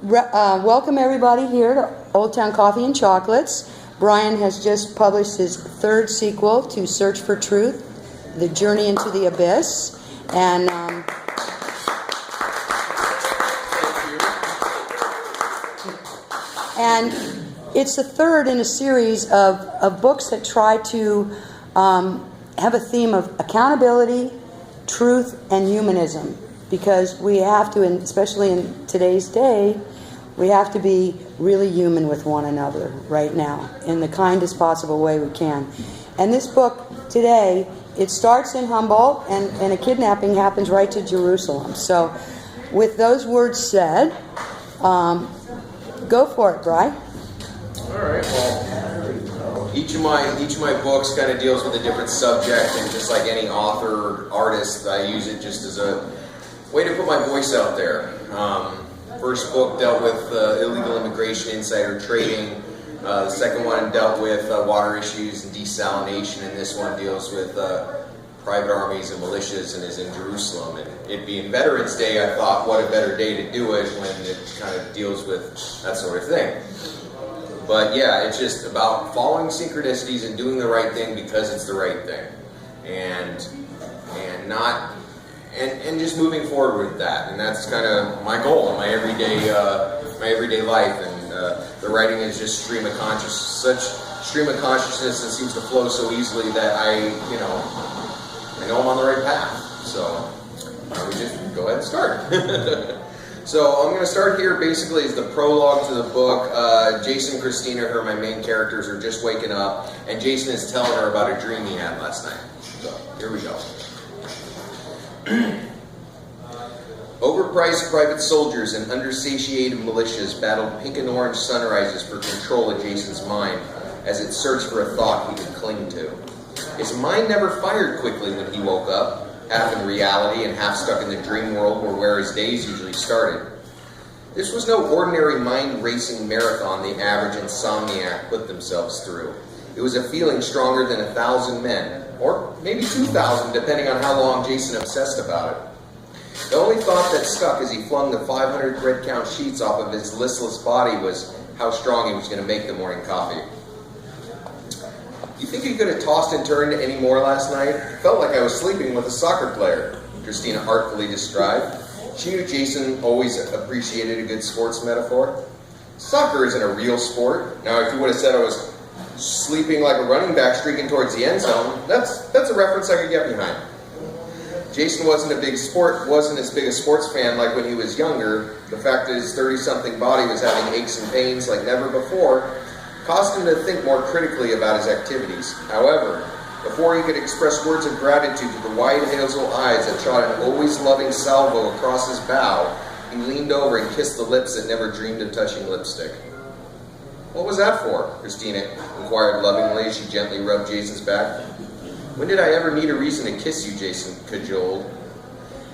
Welcome everybody here to Oldtown Coffee and Chocolates. Bryan has just published his third sequel to Search for Truth, The Journey into the Abyss. And it's the third in a series of books that try to have a theme of accountability, truth, and humanism. Because we have to, especially in today's day, we have to be really human with one another right now in the kindest possible way we can. And this book today, it starts in Humboldt, and a kidnapping happens right to Jerusalem. So with those words said, go for it, Bri. All right, well, each of my books kind of deals with a different subject, and just like any author or artist, I use it just as a way to put my voice out there. First book dealt with illegal immigration, insider trading. The second one dealt with water issues and desalination, and this one deals with private armies and militias and is in Jerusalem. And it being Veterans Day, I thought, what a better day to do it when it kind of deals with that sort of thing. But yeah, it's just about following synchronicities and doing the right thing because it's the right thing, and just moving forward with that. And that's kind of my goal in my everyday life. And the writing is just such stream of consciousness that seems to flow so easily that I know I'm on the right path. So we just go ahead and start. So I'm going to start here basically as the prologue to the book. Jason and Christina, who are my main characters, are just waking up, and Jason is telling her about a dream he had last night. So here we go. Overpriced private soldiers and undersatiated militias battled pink and orange sunrises for control of Jason's mind as it searched for a thought he could cling to. His mind never fired quickly when he woke up, half in reality and half stuck in the dream world where his days usually started. This was no ordinary mind-racing marathon the average insomniac put themselves through. It was a feeling stronger than 1,000 men, or maybe 2,000, depending on how long Jason obsessed about it. The only thought that stuck as he flung the 500 thread count sheets off of his listless body was how strong he was going to make the morning coffee. You think he could have tossed and turned any more last night? It felt like I was sleeping with a soccer player, Christina artfully described. She knew Jason always appreciated a good sports metaphor. Soccer isn't a real sport. Now, if you would have said I was sleeping like a running back streaking towards the end zone, that's a reference I could get behind. Jason wasn't as big a sports fan like when he was younger. The fact that his 30-something body was having aches and pains like never before caused him to think more critically about his activities. However, before he could express words of gratitude to the wide hazel eyes that shot an always loving salvo across his bow, he leaned over and kissed the lips that never dreamed of touching lipstick. "What was that for?" Christina inquired lovingly as she gently rubbed Jason's back. "When did I ever need a reason to kiss you?" Jason cajoled.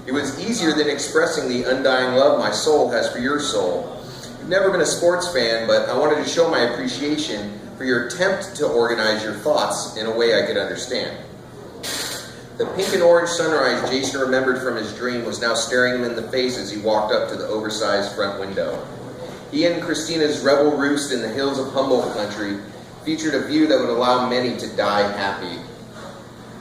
"It was easier than expressing the undying love my soul has for your soul. You've never been a sports fan, but I wanted to show my appreciation for your attempt to organize your thoughts in a way I could understand." The pink and orange sunrise Jason remembered from his dream was now staring him in the face as he walked up to the oversized front window. He and Christina's rebel roost in the hills of Humboldt country featured a view that would allow many to die happy.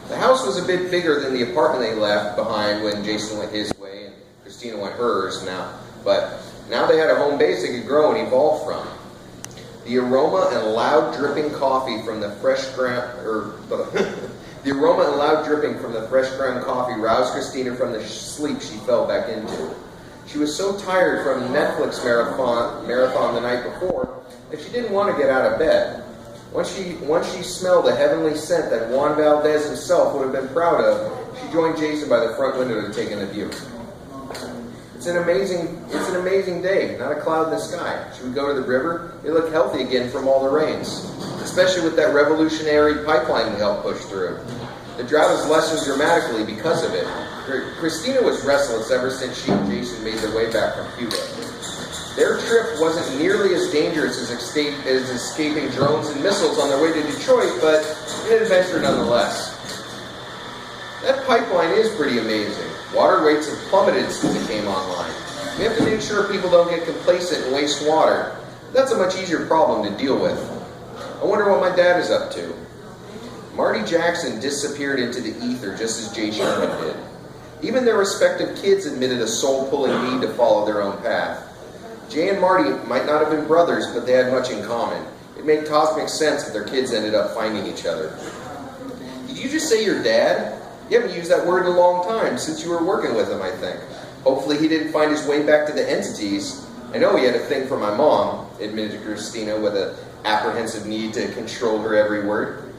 The house was a bit bigger than the apartment they left behind when Jason went his way and Christina went hers but now they had a home base they could grow and evolve from. The aroma and loud dripping from the fresh ground coffee roused Christina from the sleep she fell back into. She was so tired from the Netflix marathon the night before that she didn't want to get out of bed. Once she smelled the heavenly scent that Juan Valdez himself would have been proud of, she joined Jason by the front window to take in the view. It's an amazing day, not a cloud in the sky. Should we go to the river? They look healthy again from all the rains, especially with that revolutionary pipeline we helped push through. The drought has lessened dramatically because of it. Christina was restless ever since she and Jason made their way back from Cuba. Their trip wasn't nearly as dangerous as escaping drones and missiles on their way to Detroit, but an adventure nonetheless. That pipeline is pretty amazing. Water rates have plummeted since it came online. We have to make sure people don't get complacent and waste water. That's a much easier problem to deal with. I wonder what my dad is up to. Marty Jackson disappeared into the ether just as Jay Sherman did. Even their respective kids admitted a soul-pulling need to follow their own path. Jay and Marty might not have been brothers, but they had much in common. It made cosmic sense that their kids ended up finding each other. Did you just say your dad? You haven't used that word in a long time, since you were working with him, I think. Hopefully he didn't find his way back to the entities. I know he had a thing for my mom, admitted Christina with an apprehensive need to control her every word.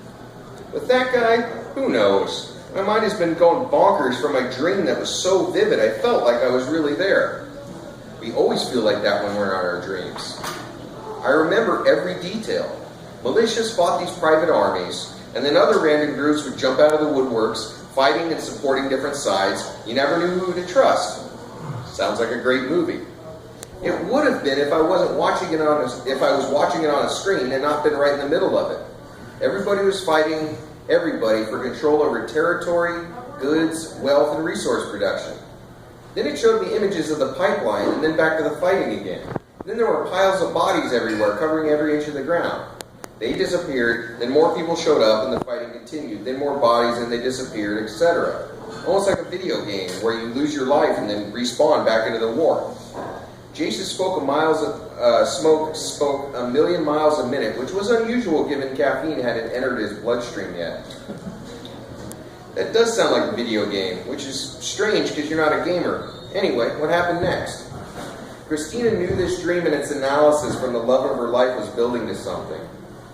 With that guy, who knows? My mind has been going bonkers from my dream that was so vivid I felt like I was really there. We always feel like that when we're in our dreams. I remember every detail. Militias fought these private armies, and then other random groups would jump out of the woodworks, fighting and supporting different sides. You never knew who to trust. Sounds like a great movie. It would have been if I was watching it on a screen and not been right in the middle of it. Everybody was fighting everybody for control over territory, goods, wealth, and resource production. Then it showed me images of the pipeline, and then back to the fighting again. Then there were piles of bodies everywhere, covering every inch of the ground. They disappeared, then more people showed up, and the fighting continued. Then more bodies, and they disappeared, etc. Almost like a video game, where you lose your life and then respawn back into the war. Jason spoke a million miles a minute, which was unusual given caffeine hadn't entered his bloodstream yet. That does sound like a video game, which is strange because you're not a gamer. Anyway, what happened next? Christina knew this dream and its analysis from the love of her life was building to something.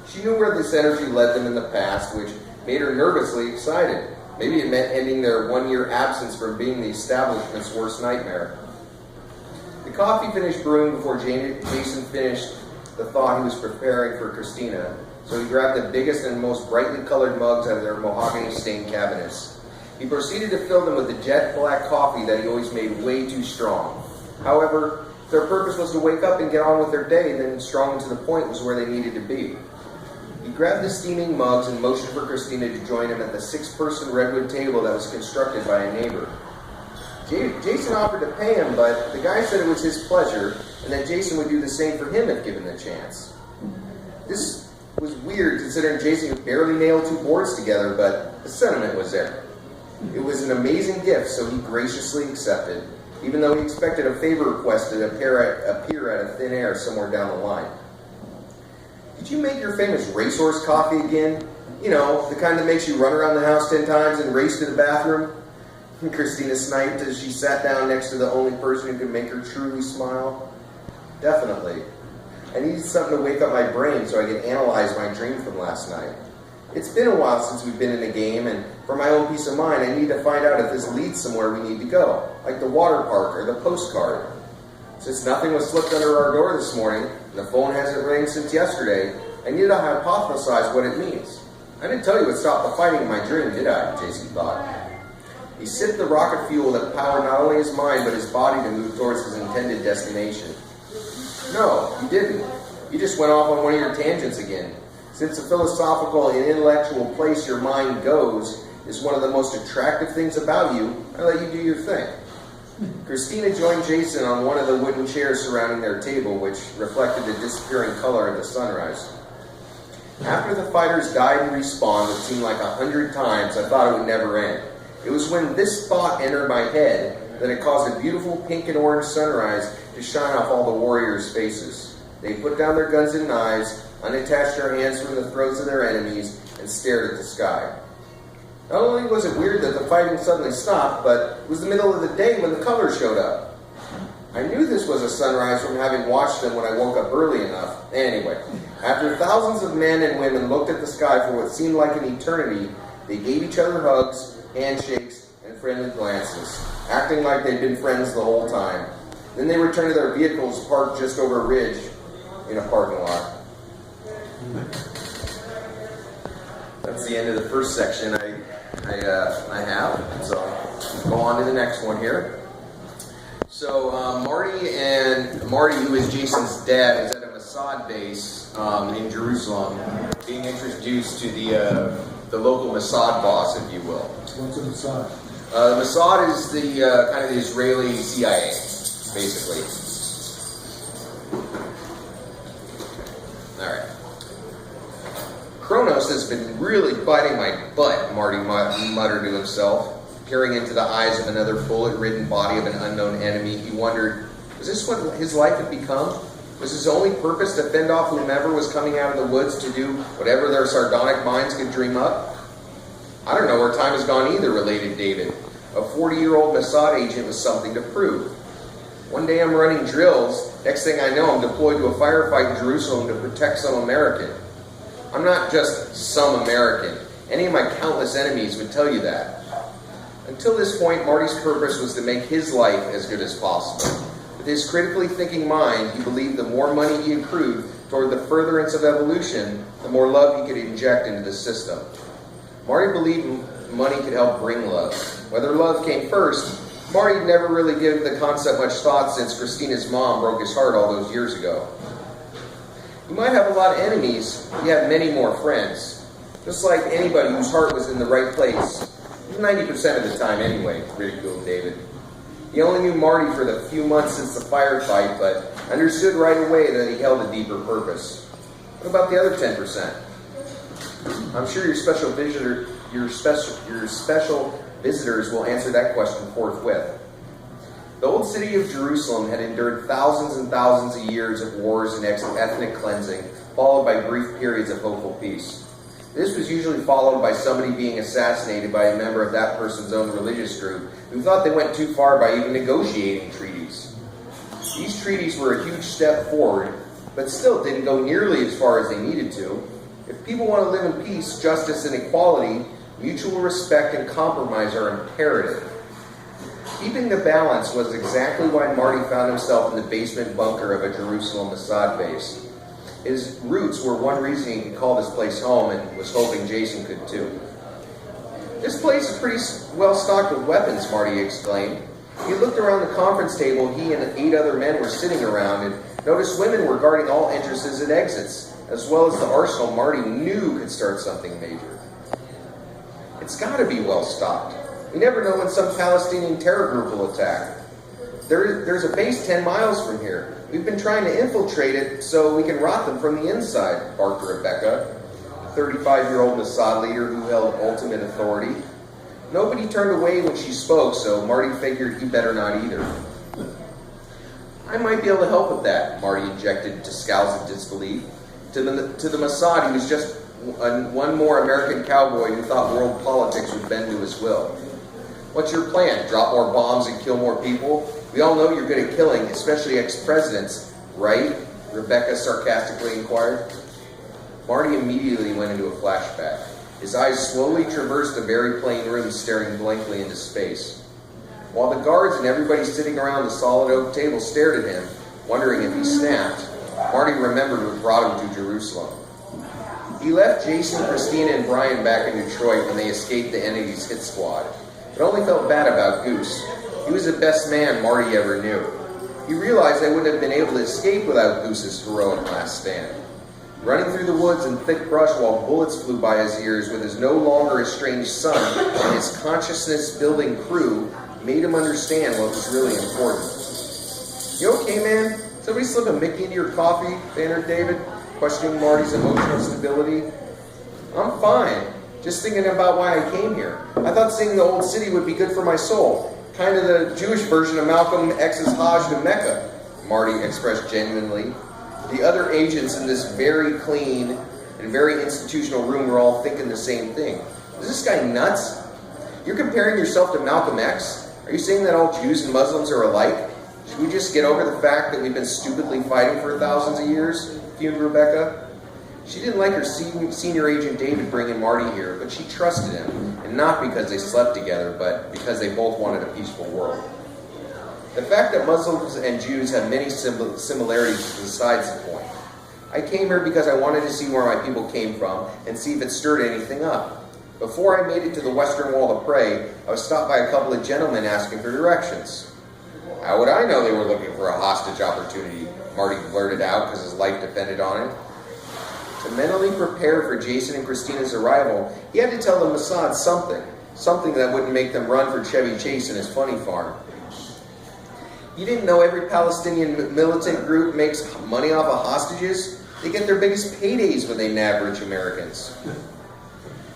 She knew where this energy led them in the past, which made her nervously excited. Maybe it meant ending their one-year absence from being the establishment's worst nightmare. The coffee finished brewing before Jason finished the thought he was preparing for Christina, so he grabbed the biggest and most brightly colored mugs out of their mahogany-stained cabinets. He proceeded to fill them with the jet black coffee that he always made way too strong. However, if their purpose was to wake up and get on with their day, then strong to the point was where they needed to be. He grabbed the steaming mugs and motioned for Christina to join him at the 6-person redwood table that was constructed by a neighbor. Jason offered to pay him, but the guy said it was his pleasure, and that Jason would do the same for him if given the chance. This was weird considering Jason could barely nail 2 boards together, but the sentiment was there. It was an amazing gift, so he graciously accepted, even though he expected a favor request to appear out of thin air somewhere down the line. Did you make your famous racehorse coffee again? You know, the kind that makes you run around the house 10 times and race to the bathroom? Christina sniped as she sat down next to the only person who could make her truly smile. Definitely. I needed something to wake up my brain so I could analyze my dream from last night. It's been a while since we've been in a game, and for my own peace of mind, I need to find out if this leads somewhere we need to go, like the water park or the postcard. Since nothing was slipped under our door this morning, and the phone hasn't rang since yesterday, I need to hypothesize what it means. I didn't tell you what stopped the fighting in my dream, did I? Jason thought. He sipped the rocket fuel that powered not only his mind, but his body to move towards his intended destination. No, you didn't. You just went off on one of your tangents again. Since the philosophical and intellectual place your mind goes is one of the most attractive things about you, I let you do your thing. Christina joined Jason on one of the wooden chairs surrounding their table, which reflected the disappearing color of the sunrise. After the fighters died and respawned, it seemed like 100 times, I thought it would never end. It was when this thought entered my head that it caused a beautiful pink and orange sunrise to shine off all the warriors' faces. They put down their guns and knives, unattached their hands from the throats of their enemies, and stared at the sky. Not only was it weird that the fighting suddenly stopped, but it was the middle of the day when the colors showed up. I knew this was a sunrise from having watched them when I woke up early enough. Anyway, after thousands of men and women looked at the sky for what seemed like an eternity, they gave each other hugs, handshakes, and friendly glances, acting like they'd been friends the whole time. Then they returned to their vehicles parked just over a ridge in a parking lot. That's the end of the first section I have. So I'll go on to the next one here. So Marty, who is Jason's dad, is at a Mossad base in Jerusalem, being introduced to the local Mossad boss, if you will. What's a Mossad? Mossad is the kind of the Israeli CIA. basically. Alright. Kronos has been really biting my butt, Marty muttered to himself. Peering into the eyes of another bullet-ridden body of an unknown enemy, he wondered, was this what his life had become? Was his only purpose to fend off whomever was coming out of the woods to do whatever their sardonic minds could dream up? I don't know where time has gone either, related David. A 40-year-old Mossad agent with something to prove. One day I'm running drills, next thing I know I'm deployed to a firefight in Jerusalem to protect some American. I'm not just some American. Any of my countless enemies would tell you that. Until this point, Marty's purpose was to make his life as good as possible. With his critically thinking mind, he believed the more money he accrued toward the furtherance of evolution, the more love he could inject into the system. Marty believed money could help bring love. Whether love came first, Marty never really given the concept much thought since Christina's mom broke his heart all those years ago. You might have a lot of enemies, but you have many more friends. Just like anybody whose heart was in the right place. 90% of the time anyway, ridiculed David. He only knew Marty for the few months since the firefight, but understood right away that he held a deeper purpose. What about the other 10%? I'm sure your special visitors will answer that question forthwith. The old city of Jerusalem had endured thousands and thousands of years of wars and ethnic cleansing, followed by brief periods of hopeful peace. This was usually followed by somebody being assassinated by a member of that person's own religious group who thought they went too far by even negotiating treaties. These treaties were a huge step forward, but still didn't go nearly as far as they needed to. If people want to live in peace, justice, and equality, mutual respect and compromise are imperative. Keeping the balance was exactly why Marty found himself in the basement bunker of a Jerusalem Mossad base. His roots were one reason he could call this place home and was hoping Jason could too. This place is pretty well stocked with weapons, Marty exclaimed. He looked around the conference table he and 8 other men were sitting around and noticed women were guarding all entrances and exits, as well as the arsenal Marty knew could start something major. It's got to be well stocked. We never know when some Palestinian terror group will attack. There's a base 10 miles from here. We've been trying to infiltrate it so we can rot them from the inside, barked Rebecca, a 35-year-old Mossad leader who held ultimate authority. Nobody turned away when she spoke, so Marty figured he better not either. I might be able to help with that, Marty injected to scowls of disbelief. To the Mossad, he was just one more American cowboy who thought world politics would bend to his will. What's your plan? Drop more bombs and kill more people? We all know you're good at killing, especially ex-presidents, right? Rebecca sarcastically inquired. Marty immediately went into a flashback. His eyes slowly traversed a very plain room, staring blankly into space. While the guards and everybody sitting around the solid oak table stared at him, wondering if he snapped, Marty remembered what brought him to Jerusalem. He left Jason, Christina, and Bryan back in Detroit when they escaped the enemy's hit squad, but only felt bad about Goose. He was the best man Marty ever knew. He realized they wouldn't have been able to escape without Goose's heroic last stand. Running through the woods and thick brush while bullets flew by his ears with his no longer estranged son and his consciousness-building crew made him understand what was really important. You okay, man? Somebody slip a Mickey into your coffee? bantered David, questioning Marty's emotional stability. I'm fine. Just thinking about why I came here. I thought seeing the old city would be good for my soul. Kind of the Jewish version of Malcolm X's Hajj to Mecca, Marty expressed genuinely. The other agents in this very clean and very institutional room were all thinking the same thing. Is this guy nuts? You're comparing yourself to Malcolm X? Are you saying that all Jews and Muslims are alike? Should we just get over the fact that we've been stupidly fighting for thousands of years? Fumed Rebecca. She didn't like her senior agent David bringing Marty here, but she trusted him, and not because they slept together, but because they both wanted a peaceful world. The fact that Muslims and Jews have many similarities is besides the point. I came here because I wanted to see where my people came from and see if it stirred anything up. Before I made it to the western wall to pray, I was stopped by a couple of gentlemen asking for directions. How would I know they were looking for a hostage opportunity? Marty blurted out because his life depended on it. To mentally prepare for Jason and Christina's arrival, he had to tell the Mossad something that wouldn't make them run for Chevy Chase in his funny farm. You didn't know every Palestinian militant group makes money off of hostages? They get their biggest paydays when they nab rich Americans.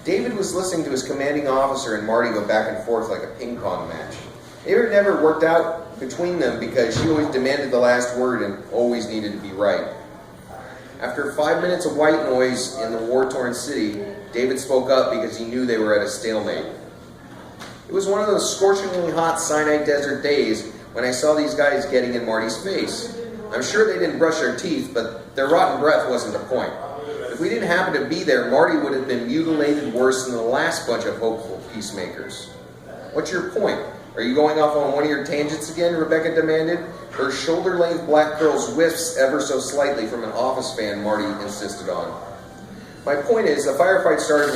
David was listening to his commanding officer and Marty go back and forth like a ping pong match. They were never worked out between them because she always demanded the last word and always needed to be right. After 5 minutes of white noise in the war-torn city, David spoke up because he knew they were at a stalemate. It was one of those scorchingly hot Sinai Desert days when I saw these guys getting in Marty's face. I'm sure they didn't brush their teeth, but their rotten breath wasn't the point. If we didn't happen to be there, Marty would have been mutilated worse than the last bunch of hopeful peacemakers. What's your point? Are you going off on one of your tangents again? Rebecca demanded. Her shoulder-length black curls whiffs ever so slightly from an office fan Marty insisted on. My point is, the firefight started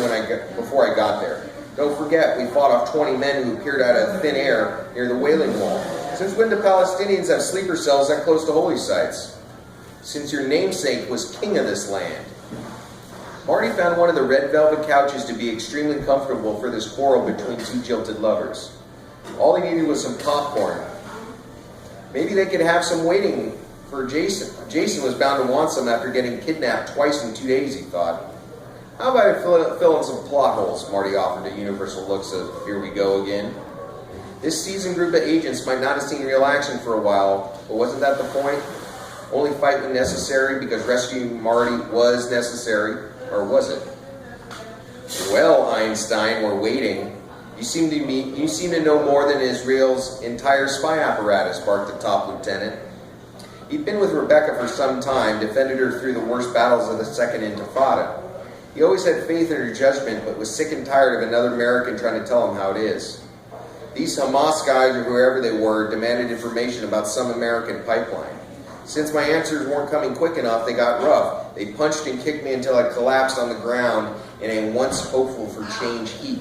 before I got there. Don't forget, we fought off 20 men who appeared out of thin air near the Wailing Wall. Since when do Palestinians have sleeper cells that close to holy sites? Since your namesake was king of this land. Marty found one of the red velvet couches to be extremely comfortable for this quarrel between two jilted lovers. All he needed was some popcorn. Maybe they could have some waiting for Jason. Jason was bound to want some after getting kidnapped twice in 2 days, he thought. How about I fill in some plot holes? Marty offered a universal looks of, here we go again. This seasoned group of agents might not have seen real action for a while, but wasn't that the point? Only fight when necessary because rescuing Marty was necessary, or was it? Well, Einstein, we're waiting. You seem to know more than Israel's entire spy apparatus, barked the top lieutenant. He'd been with Rebecca for some time, defended her through the worst battles of the Second Intifada. He always had faith in her judgment, but was sick and tired of another American trying to tell him how it is. These Hamas guys, or whoever they were, demanded information about some American pipeline. Since my answers weren't coming quick enough, they got rough. They punched and kicked me until I collapsed on the ground in a once hopeful for change heap.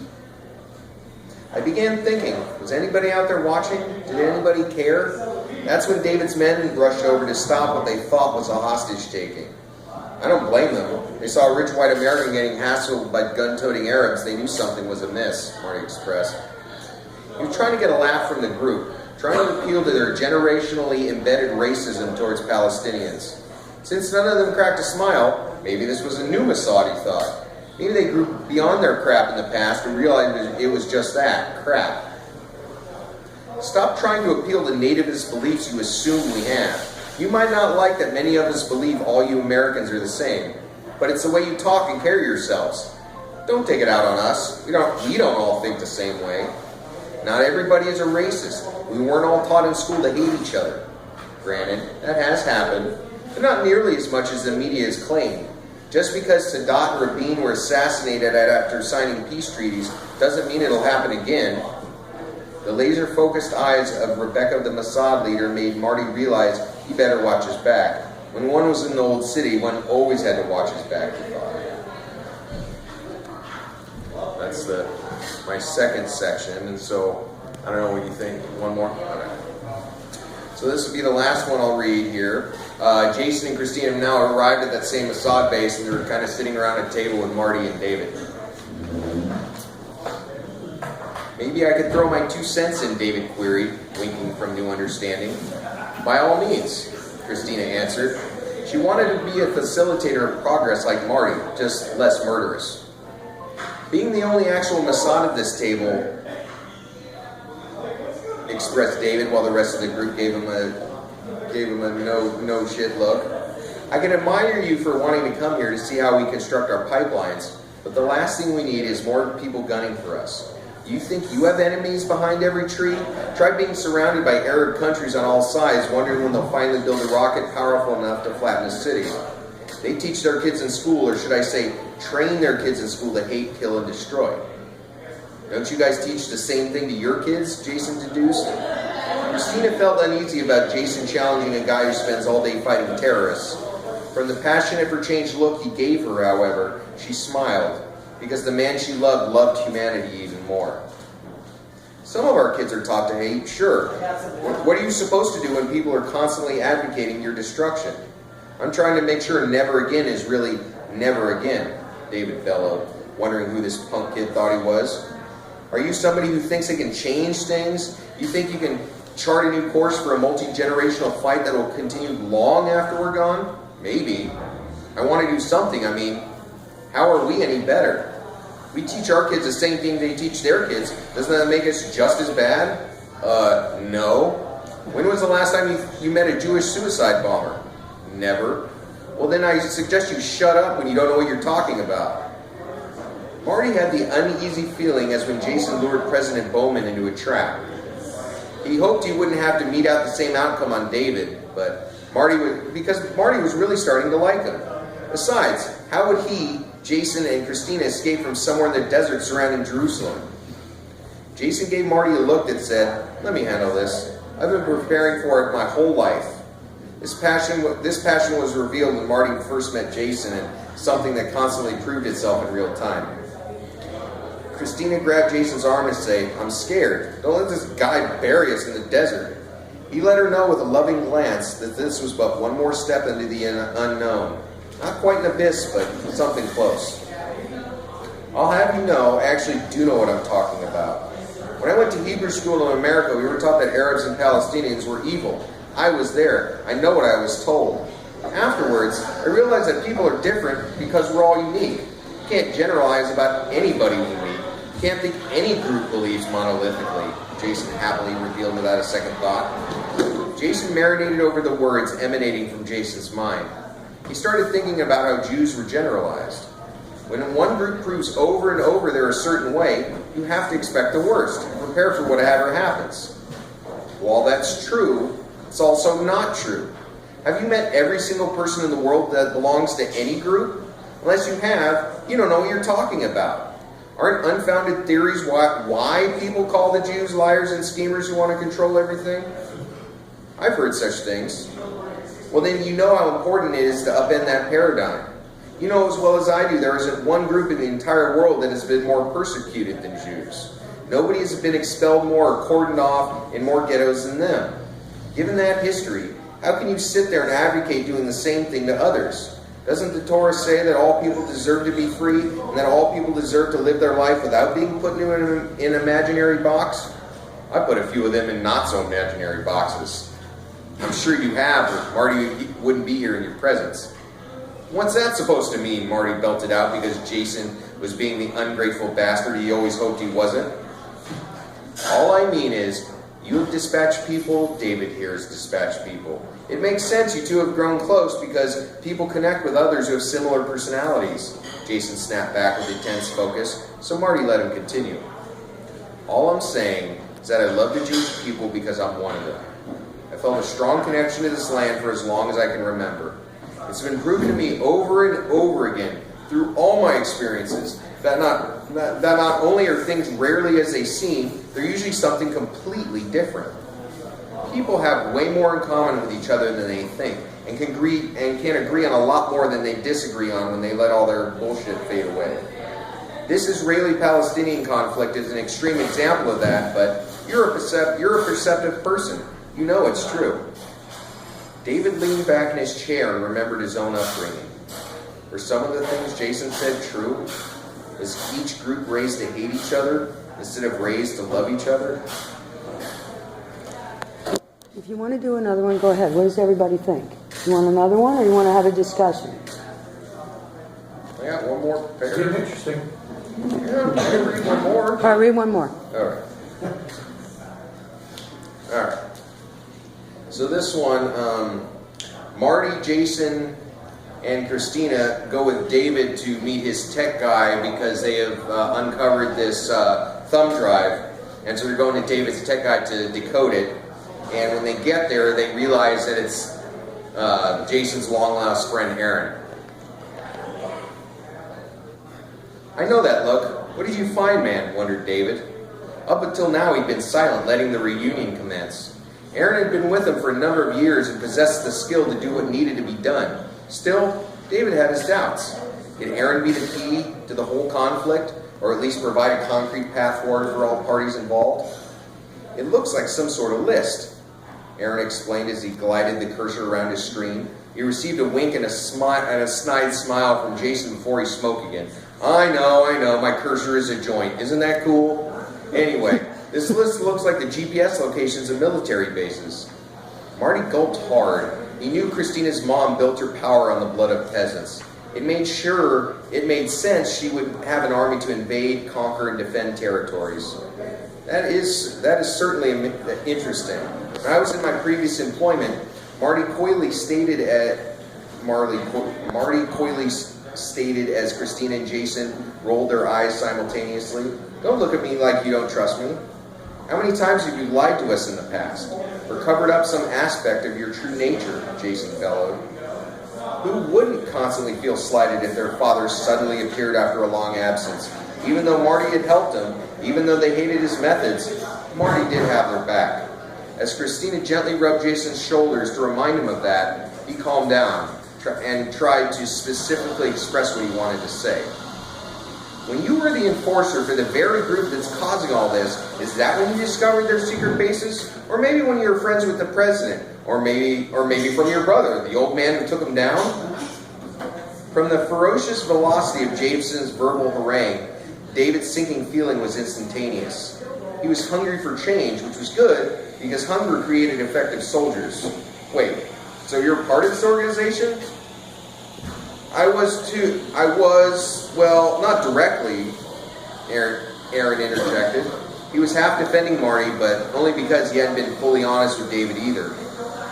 I began thinking, was anybody out there watching? Did anybody care? That's when David's men rushed over to stop what they thought was a hostage-taking. I don't blame them. They saw a rich white American getting hassled by gun-toting Arabs. They knew something was amiss, Marty expressed. He was trying to get a laugh from the group, trying to appeal to their generationally embedded racism towards Palestinians. Since none of them cracked a smile, maybe this was a new Mossad, he thought. Maybe they grew beyond their crap in the past and realized it was just that, crap. Stop trying to appeal to nativist beliefs you assume we have. You might not like that many of us believe all you Americans are the same, but it's the way you talk and carry yourselves. Don't take it out on us. We don't all think the same way. Not everybody is a racist. We weren't all taught in school to hate each other. Granted, that has happened, but not nearly as much as the media has claimed. Just because Sadat and Rabin were assassinated after signing peace treaties doesn't mean it'll happen again. The laser-focused eyes of Rebecca, the Mossad leader, made Marty realize he better watch his back. When one was in the old city, one always had to watch his back, he thought. That's my second section, and so, I don't know what you think. One more? Okay. So this will be the last one I'll read here. Jason and Christina have now arrived at that same Mossad base, and they're kind of sitting around a table with Marty and David. Maybe I could throw my 2 cents in, David queried, winking from new understanding. By all means, Christina answered. She wanted to be a facilitator of progress like Marty, just less murderous. Being the only actual Mossad at this table, expressed David, while the rest of the group gave him a no shit look. I can admire you for wanting to come here to see how we construct our pipelines, but the last thing we need is more people gunning for us. You think you have enemies behind every tree? Try being surrounded by Arab countries on all sides, wondering when they'll finally build a rocket powerful enough to flatten a city. They teach their kids in school, or should I say, train their kids in school to hate, kill, and destroy. Don't you guys teach the same thing to your kids? Jason deduced. Christina felt uneasy about Jason challenging a guy who spends all day fighting terrorists. From the passionate for change look he gave her, however, she smiled, because the man she loved humanity even more. Some of our kids are taught to hate, sure. What are you supposed to do when people are constantly advocating your destruction? I'm trying to make sure never again is really never again, David bellowed, wondering who this punk kid thought he was. Are you somebody who thinks they can change things? You think you can chart a new course for a multi-generational fight that will continue long after we're gone? Maybe. I want to do something. I mean, how are we any better? We teach our kids the same thing they teach their kids. Doesn't that make us just as bad? No. When was the last time you met a Jewish suicide bomber? Never. Well, then I suggest you shut up when you don't know what you're talking about. Marty had the uneasy feeling as when Jason lured President Bowman into a trap. He hoped he wouldn't have to mete out the same outcome on David, but because Marty was really starting to like him. Besides, how would he, Jason, and Christina escape from somewhere in the desert surrounding Jerusalem? Jason gave Marty a look that said, "Let me handle this. I've been preparing for it my whole life." This passion was revealed when Marty first met Jason, and something that constantly proved itself in real time. Christina grabbed Jason's arm and said, "I'm scared. Don't let this guy bury us in the desert." He let her know with a loving glance that this was but one more step into the unknown. Not quite an abyss, but something close. I'll have you know, I actually do know what I'm talking about. When I went to Hebrew school in America, we were taught that Arabs and Palestinians were evil. I was there. I know what I was told. Afterwards, I realized that people are different because we're all unique. You can't generalize about anybody we meet. You can't think any group believes monolithically, Jason happily revealed without a second thought. Jason marinated over the words emanating from Jason's mind. He started thinking about how Jews were generalized. When one group proves over and over they're a certain way, you have to expect the worst and prepare for whatever happens. While that's true, it's also not true. Have you met every single person in the world that belongs to any group? Unless you have, you don't know what you're talking about. Aren't unfounded theories why people call the Jews liars and schemers who want to control everything? I've heard such things. Well, then you know how important it is to upend that paradigm. You know as well as I do, there isn't one group in the entire world that has been more persecuted than Jews. Nobody has been expelled more or cordoned off in more ghettos than them. Given that history, how can you sit there and advocate doing the same thing to others? Doesn't the Torah say that all people deserve to be free and that all people deserve to live their life without being put into an imaginary box? I put a few of them in not-so-imaginary boxes. I'm sure you have, or Marty wouldn't be here in your presence. What's that supposed to mean? Marty belted out because Jason was being the ungrateful bastard he always hoped he wasn't. All I mean is, you have dispatched people, David here has dispatched people. It makes sense you two have grown close because people connect with others who have similar personalities. Jason snapped back with intense focus, so Marty let him continue. All I'm saying is that I love the Jewish people because I'm one of them. I felt a strong connection to this land for as long as I can remember. It's been proven to me over and over again, through all my experiences, that not only are things rarely as they seem, they're usually something completely different. People have way more in common with each other than they think, and can agree on a lot more than they disagree on when they let all their bullshit fade away. This Israeli-Palestinian conflict is an extreme example of that, but you're a perceptive person. You know it's true. David leaned back in his chair and remembered his own upbringing. Were some of the things Jason said true? Was each group raised to hate each other instead of raised to love each other? If you want to do another one, go ahead. What does everybody think? You want another one, or you want to have a discussion? I got one more. It's getting interesting. Yeah, I can read one more. All right, read one more. All right. So this one, Marty, Jason, and Christina go with David to meet his tech guy because they have uncovered this thumb drive. And so they're going to David's tech guy to decode it. And when they get there, they realize that it's Jason's long-lost friend, Aaron. I know that look. What did you find, man? Wondered David. Up until now, he'd been silent, letting the reunion commence. Aaron had been with him for a number of years and possessed the skill to do what needed to be done. Still, David had his doubts. Could Aaron be the key to the whole conflict, or at least provide a concrete path forward for all parties involved? It looks like some sort of list, Aaron explained as he glided the cursor around his screen. He received a wink and a snide smile from Jason before he spoke again. I know, my cursor is a joint. Isn't that cool? Anyway, This list looks like the GPS locations of military bases. Marty gulped hard. He knew Christina's mom built her power on the blood of peasants. It made sense she would have an army to invade, conquer, and defend territories. That is certainly interesting. When I was in my previous employment, Marty Coyley stated as Christina and Jason rolled their eyes simultaneously, "Don't look at me like you don't trust me. How many times have you lied to us in the past, or covered up some aspect of your true nature?" Jason bellowed. Who wouldn't constantly feel slighted if their father suddenly appeared after a long absence? Even though Marty had helped him, even though they hated his methods, Marty did have their back. As Christina gently rubbed Jason's shoulders to remind him of that, he calmed down and tried to specifically express what he wanted to say. "When you were the enforcer for the very group that's causing all this, is that when you discovered their secret bases? Or maybe when you were friends with the president? Or maybe from your brother, the old man who took him down?" From the ferocious velocity of Jason's verbal harangue, David's sinking feeling was instantaneous. He was hungry for change, which was good, because hunger created effective soldiers. "Wait, so you're part of this organization?" I was, well, not directly, Aaron interjected. He was half defending Marty, but only because he hadn't been fully honest with David either.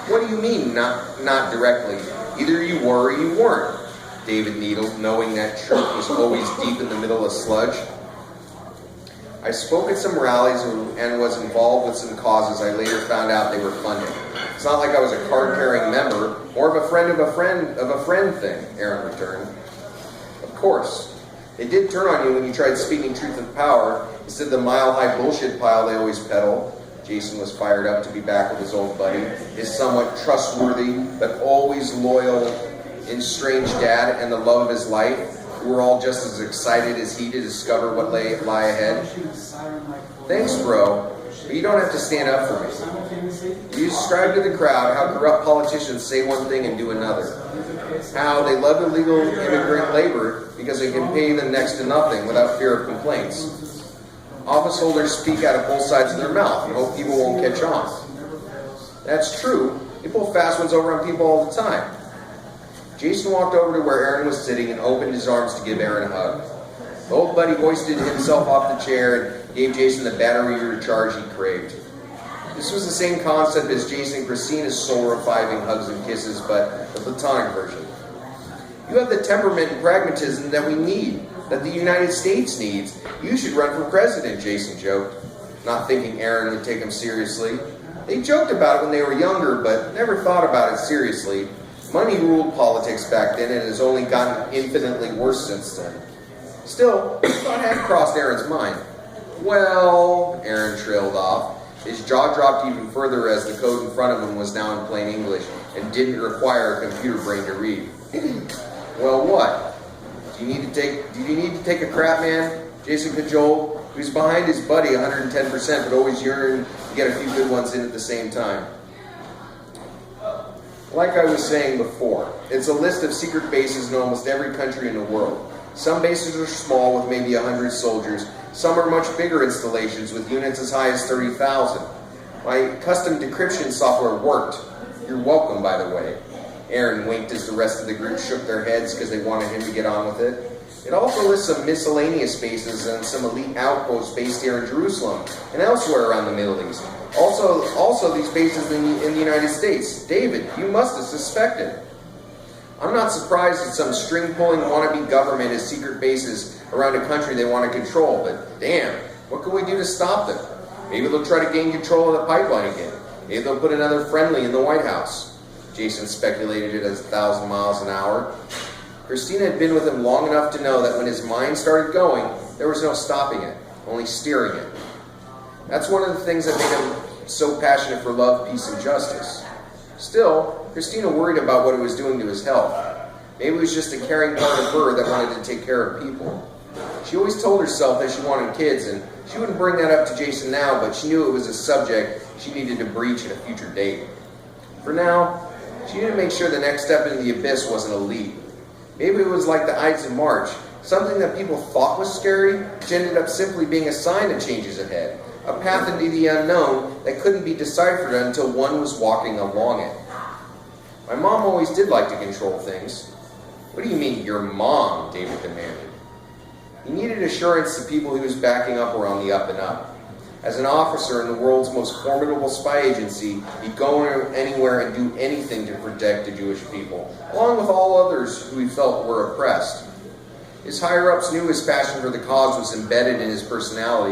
"What do you mean, not directly? Either you were or you weren't," David needled, knowing that truth was always deep in the middle of sludge. "I spoke at some rallies and was involved with some causes I later found out they were funding. It's not like I was a card-carrying member, more of a friend of a friend thing," Aaron returned. "Of course. They did turn on you when you tried speaking truth of power instead of the mile-high bullshit pile they always peddle." Jason was fired up to be back with his old buddy, his somewhat trustworthy but always loyal, estranged dad and the love of his life, who were all just as excited as he to discover what lie ahead. "Thanks, bro, but you don't have to stand up for me. You described to the crowd how corrupt politicians say one thing and do another. How they love illegal immigrant labor because it can pay them next to nothing without fear of complaints. Office holders speak out of both sides of their mouth and hope people won't catch on. That's true. They pull fast ones over on people all the time." Jason walked over to where Aaron was sitting and opened his arms to give Aaron a hug. The old buddy hoisted himself off the chair and gave Jason the battery recharge he craved. This was the same concept as Jason and Christina's soul-reviving hugs and kisses, but the platonic version. "You have the temperament and pragmatism that we need, that the United States needs. You should run for president," Jason joked, not thinking Aaron would take him seriously. They joked about it when they were younger, but never thought about it seriously. Money ruled politics back then and has only gotten infinitely worse since then. Still, the thought had crossed Aaron's mind. "Well," Aaron trailed off. His jaw dropped even further as the code in front of him was now in plain English and didn't require a computer brain to read. "Well, what? Do you need to take a crap, man?" Jason cajoled. He was behind his buddy 110%, but always yearned to get a few good ones in at the same time. "Like I was saying before, it's a list of secret bases in almost every country in the world. Some bases are small with maybe 100 soldiers. Some are much bigger installations with units as high as 30,000. My custom decryption software worked. You're welcome, by the way." Aaron winked as the rest of the group shook their heads because they wanted him to get on with it. "It also lists some miscellaneous bases and some elite outposts based here in Jerusalem and elsewhere around the Middle East. Also these bases in the United States. David, you must have suspected." "I'm not surprised that some string-pulling wannabe government has secret bases around a country they want to control, but damn, what can we do to stop them? Maybe they'll try to gain control of the pipeline again. Maybe they'll put another friendly in the White House." Jason speculated it as 1,000 miles an hour. Christina had been with him long enough to know that when his mind started going, there was no stopping it, only steering it. That's one of the things that made him so passionate for love, peace, and justice. Still, Christina worried about what it was doing to his health. Maybe it was just a caring part of her that wanted to take care of people. She always told herself that she wanted kids, and she wouldn't bring that up to Jason now, but she knew it was a subject she needed to breach at a future date. For now, she needed to make sure the next step into the abyss wasn't a leap. Maybe it was like the Ides of March, something that people thought was scary, which ended up simply being a sign of changes ahead, a path into the unknown that couldn't be deciphered until one was walking along it. My mom always did like to control things. What do you mean, your mom? David demanded. He needed assurance the people he was backing up were on the up and up. As an officer in the world's most formidable spy agency, he'd go anywhere and do anything to protect the Jewish people, along with all others who he felt were oppressed. His higher-ups knew his passion for the cause was embedded in his personality,